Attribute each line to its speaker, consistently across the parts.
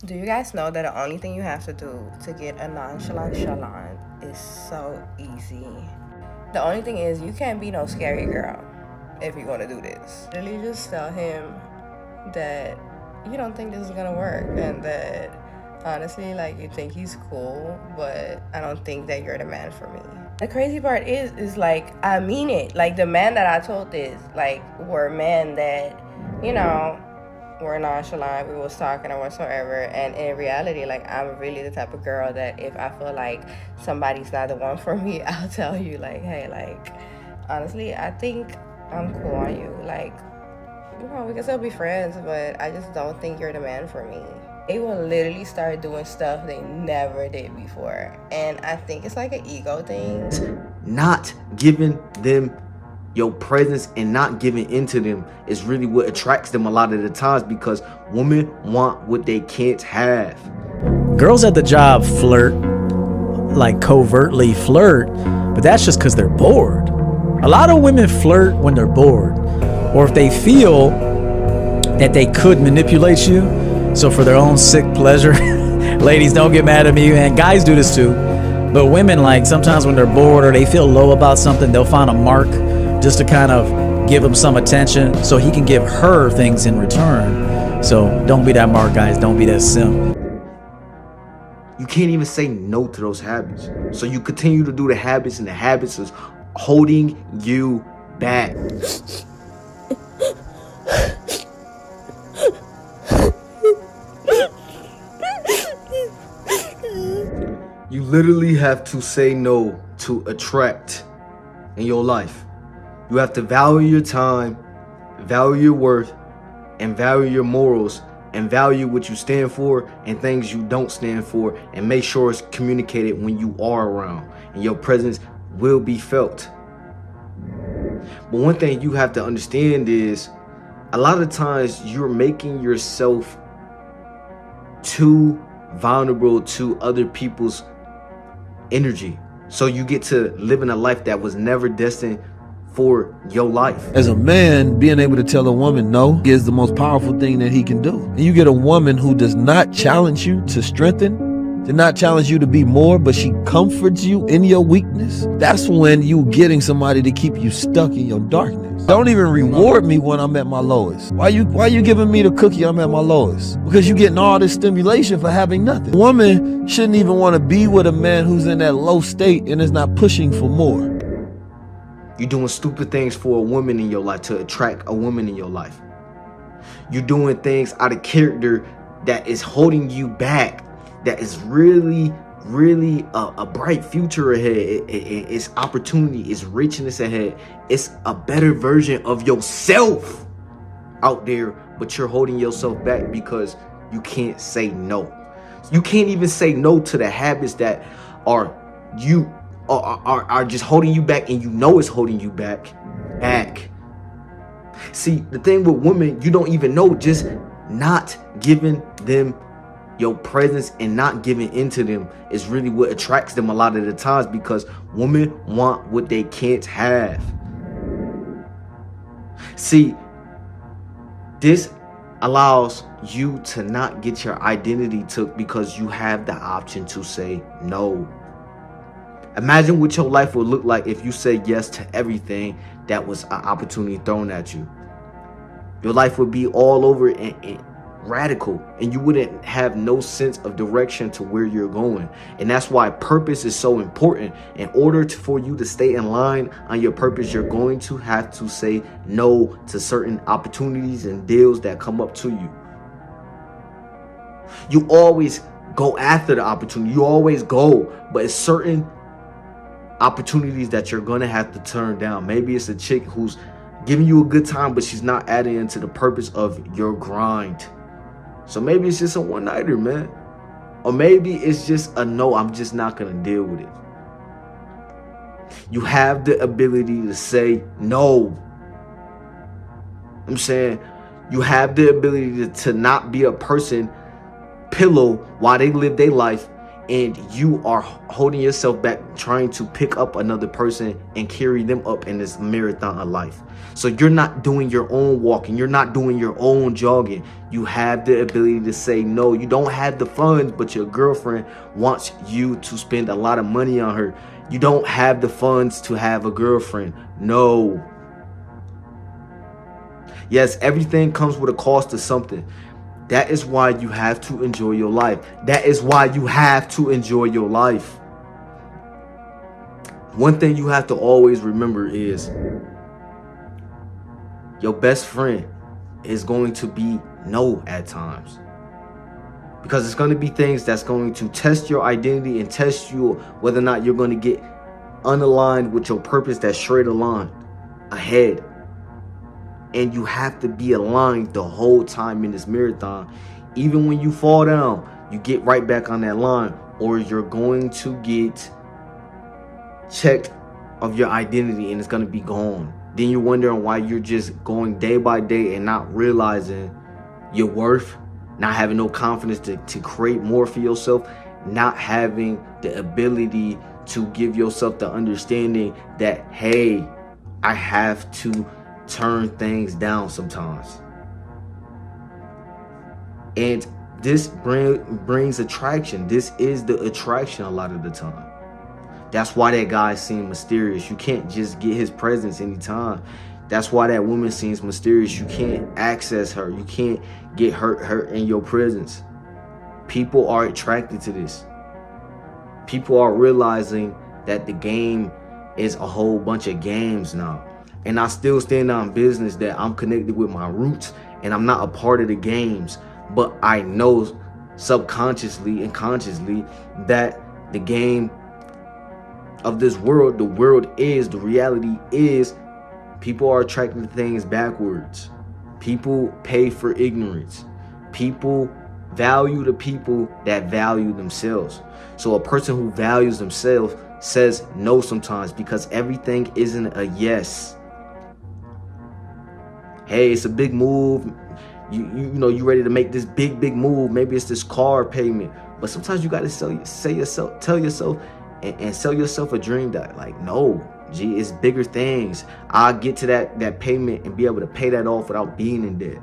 Speaker 1: Do you guys know that the only thing you have to do to get a nonchalant chalant is so easy? The only thing is you can't be no scary girl if you want to do this. Really just tell him that you don't think this is gonna work and that honestly like you think he's cool, but I don't think that you're the man for me. The crazy part is like I mean it. Like the man that I told this like were men that, you know, were nonchalant, we was talking or whatsoever, and in reality like I'm really the type of girl that if I feel like somebody's not the one for me, I'll tell you like, hey, like honestly I think I'm cool on you, like, you know, we can still be friends, but I just don't think you're the man for me. They will literally start doing stuff they never did before, and I think it's like an ego thing.
Speaker 2: Not giving them your presence and not giving into them is really what attracts them a lot of the times, because women want what they can't have.
Speaker 3: Girls at the job flirt, like covertly flirt, but that's just because they're bored. A lot of women flirt when they're bored, or if they feel that they could manipulate you, so for their own sick pleasure. Ladies, don't get mad at me, and guys do this too. But women, like sometimes when they're bored or they feel low about something, they'll find a mark just to kind of give him some attention so he can give her things in return. So don't be that mark, guys. Don't be that simp.
Speaker 2: You can't even say no to those habits. So you continue to do the habits, and the habits is holding you back. You literally have to say no to attract in your life. You have to value your time, value your worth, and value your morals, and value what you stand for and things you don't stand for, and make sure it's communicated when you are around, and your presence will be felt. But one thing you have to understand is a lot of times you're making yourself too vulnerable to other people's energy, so you get to live in a life that was never destined for your life.
Speaker 4: As a man, being able to tell a woman no is the most powerful thing that he can do. And you get a woman who does not challenge you to strengthen, to not challenge you to be more, but she comforts you in your weakness. That's when you getting somebody to keep you stuck in your darkness. Don't even reward me when I'm at my lowest. Why you giving me the cookie? I'm at my lowest. Because you getting all this stimulation for having nothing. A woman shouldn't even want to be with a man who's in that low state and is not pushing for more.
Speaker 2: You're doing stupid things for a woman in your life to attract a woman in your life. You're doing things out of character that is holding you back, that is really a bright future ahead. It's opportunity, it's richness ahead. It's a better version of yourself out there, but you're holding yourself back because you can't say no. You can't even say no to the habits that are just holding you back, and you know it's holding you back. See, the thing with women, you don't even know, just not giving them your presence and not giving into them is really what attracts them a lot of the times, because women want what they can't have. See, this allows you to not get your identity took because you have the option to say no. Imagine what your life would look like if you said yes to everything that was an opportunity thrown at you. Your life would be all over and radical, and you wouldn't have no sense of direction to where you're going. And that's why purpose is so important. In order for you to stay in line on your purpose, you're going to have to say no to certain opportunities and deals that come up to you. You always go after the opportunity. You always go, but it's certain opportunities that you're gonna have to turn down. Maybe it's a chick who's giving you a good time, but she's not adding into the purpose of your grind. So maybe it's just a one-nighter, man. Or maybe it's just a no, I'm just not gonna deal with it. You have the ability to say no. I'm saying you have the ability to not be a person pillow while they live their life and you are holding yourself back trying to pick up another person and carry them up in this marathon of life. So you're not doing your own walking, you're not doing your own jogging. You have the ability to say no. You don't have the funds, but your girlfriend wants you to spend a lot of money on her. You don't have the funds to have a girlfriend. No. Yes, everything comes with a cost to something. That is why you have to enjoy your life. That is why you have to enjoy your life. One thing you have to always remember is your best friend is going to be no at times. Because it's going to be things that's going to test your identity and test you whether or not you're going to get unaligned with your purpose that's straight aligned ahead. And you have to be aligned the whole time in this marathon. Even when you fall down, you get right back on that line, or you're going to get checked of your identity and it's going to be gone. Then you're wondering why you're just going day by day and not realizing your worth, not having no confidence to create more for yourself, not having the ability to give yourself the understanding that, hey, I have to turn things down sometimes. And this brings attraction. This is the attraction a lot of the time. That's why that guy seems mysterious. You can't just get his presence anytime. That's why that woman seems mysterious. You can't access her. You can't get her in your presence. People are attracted to this. People are realizing that the game is a whole bunch of games now. And I still stand on business that I'm connected with my roots and I'm not a part of the games. But I know subconsciously and consciously that the game of this world, the reality is, people are attracted to things backwards. People pay for ignorance. People value the people that value themselves. So a person who values themselves says no sometimes because everything isn't a yes. Hey, it's a big move. You know you ready to make this big move. Maybe it's this car payment, but sometimes you got to tell yourself and sell yourself a dream that, like, no, gee, it's bigger things. I'll get to that payment and be able to pay that off without being in debt.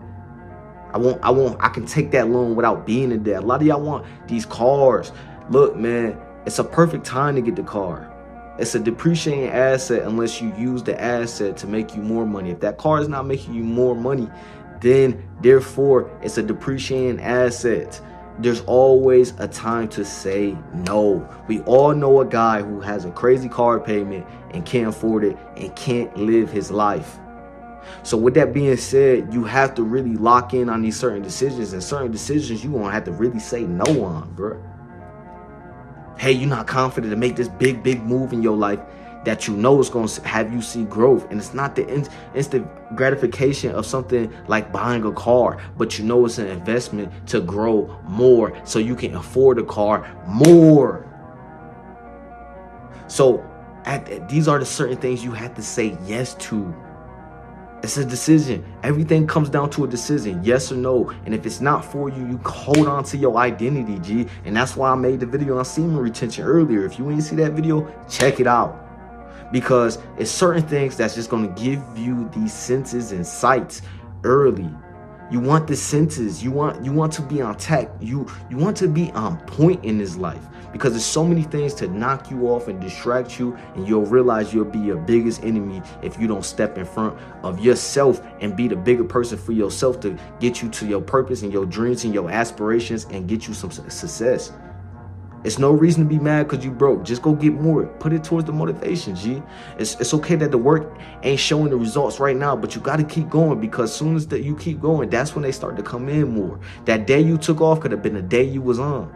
Speaker 2: I can take that loan without being in debt. A lot of y'all want these cars. Look, man, it's a perfect time to get the car. It's a depreciating asset unless you use the asset to make you more money. If that car is not making you more money, then therefore it's a depreciating asset. There's always a time to say no. We all know a guy who has a crazy car payment and can't afford it and can't live his life. So with that being said, you have to really lock in on these certain decisions, and certain decisions you won't have to really say no on, bro. Hey, you're not confident to make this big move in your life that you know is going to have you see growth. And it's not the instant gratification of something like buying a car, but you know it's an investment to grow more so you can afford a car more. So these are the certain things you have to say yes to. It's a decision. Everything comes down to a decision, yes or no. And if it's not for you, you hold on to your identity, G. And that's why I made the video on semen retention earlier. If you ain't see that video, check it out. Because it's certain things that's just going to give you these senses and sights early. You want the senses. You want to be on tech. You want to be on point in this life, because there's so many things to knock you off and distract you, and you'll realize you'll be your biggest enemy if you don't step in front of yourself and be the bigger person for yourself to get you to your purpose and your dreams and your aspirations and get you some success. It's no reason to be mad because you broke. Just go get more. Put it towards the motivation, G. It's okay that the work ain't showing the results right now, but you got to keep going, because as soon as you keep going, that's when they start to come in more. That day you took off could have been the day you was on.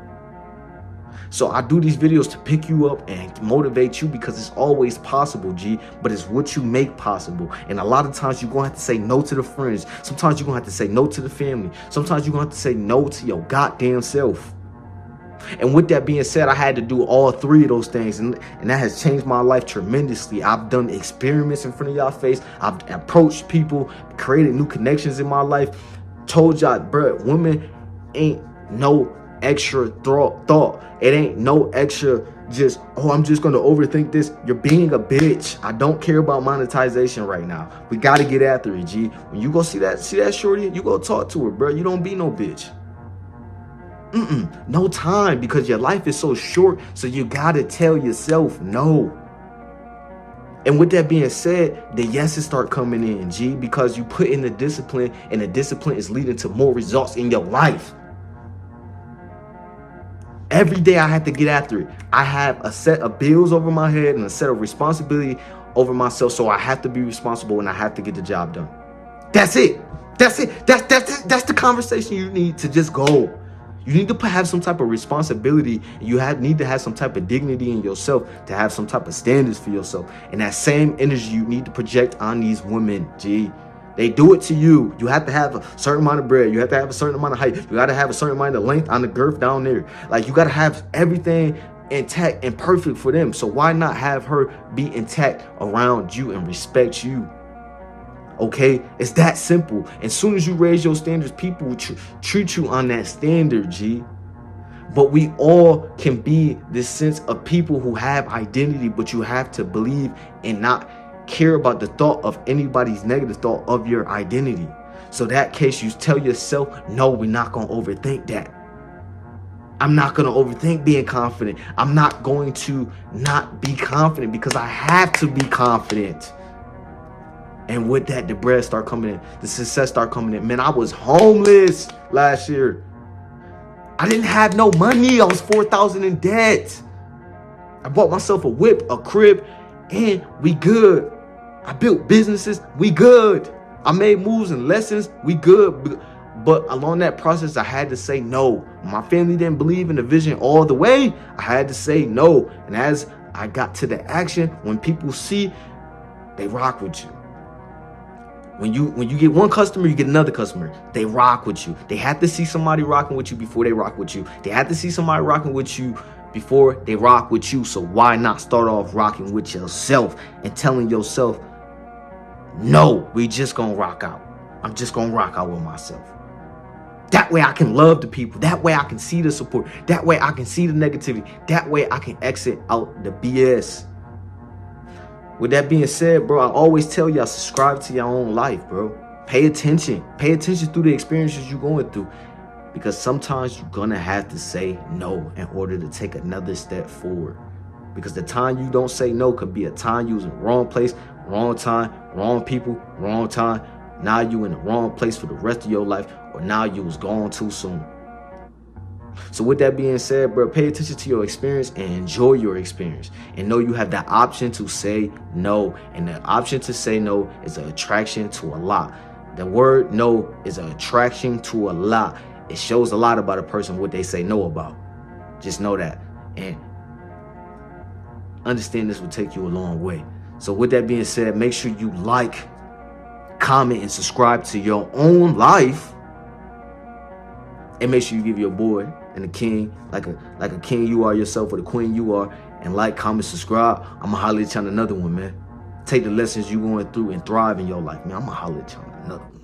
Speaker 2: So I do these videos to pick you up and motivate you, because it's always possible, G, but it's what you make possible. And a lot of times you're going to have to say no to the friends. Sometimes you're going to have to say no to the family. Sometimes you're going to have to say no to your goddamn self. And with that being said, I had to do all three of those things, and that has changed my life tremendously. I've done experiments in front of y'all face. I've approached people, created new connections in my life, told y'all, bro, women ain't no extra thought. It ain't no extra just, oh, I'm just gonna overthink this. You're being a bitch. I don't care about monetization right now. We gotta get after it, G. When you go see that shorty, you go talk to her, bro. You don't be no bitch. No time, because your life is so short. So you gotta tell yourself no. And with that being said, the yeses start coming in, G, because you put in the discipline, and the discipline is leading to more results in your life. Every day I have to get after it. I have a set of bills over my head and a set of responsibility over myself. So I have to be responsible and I have to get the job done. That's it. That's it. That's the conversation you need to just go. You need to have some type of responsibility. You need to have some type of dignity in yourself, to have some type of standards for yourself. And that same energy you need to project on these women, G. They do it to you. You have to have a certain amount of bread. You have to have a certain amount of height. You got to have a certain amount of length on the girth down there. Like, you got to have everything intact and perfect for them. So why not have her be intact around you and respect you? Okay, it's that simple. As soon as you raise your standards, people will treat you on that standard, G. But we all can be this sense of people who have identity, but you have to believe and not care about the thought of anybody's negative thought of your identity. So that case, you tell yourself, no, we're not going to overthink that. I'm not going to overthink being confident. I'm not going to not be confident because I have to be confident. And with that, the bread start coming in. The success start coming in. Man, I was homeless last year. I didn't have no money. I was $4,000 in debt. I bought myself a whip, a crib, and we good. I built businesses. We good. I made moves and lessons. We good. But along that process, I had to say no. My family didn't believe in the vision all the way. I had to say no. And as I got to the action, when people see, they rock with you. When you get one customer, you get another customer. They rock with you. They have to see somebody rocking with you before they rock with you. They have to see somebody rocking with you before they rock with you. So why not start off rocking with yourself and telling yourself, no, we just gonna rock out. I'm just gonna rock out with myself. That way I can love the people. That way I can see the support. That way I can see the negativity. That way I can exit out the BS. With that being said, bro, I always tell y'all, subscribe to your own life, bro. Pay attention. Pay attention through the experiences you're going through. Because sometimes you're going to have to say no in order to take another step forward. Because the time you don't say no could be a time you was in the wrong place, wrong time, wrong people, wrong time. Now you in the wrong place for the rest of your life, or now you was gone too soon. So with that being said, bro, pay attention to your experience and enjoy your experience. And know you have the option to say no. And the option to say no is an attraction to a lot. The word no is an attraction to a lot. It shows a lot about a person what they say no about. Just know that. And understand this will take you a long way. So with that being said, make sure you like, comment, and subscribe to your own life. And make sure you give your boy and the king, like a king you are yourself, or the queen you are, and like, comment, subscribe. I'ma holler at you on another one, man. Take the lessons you going through and thrive in your life, man. I'ma holler at you on another one.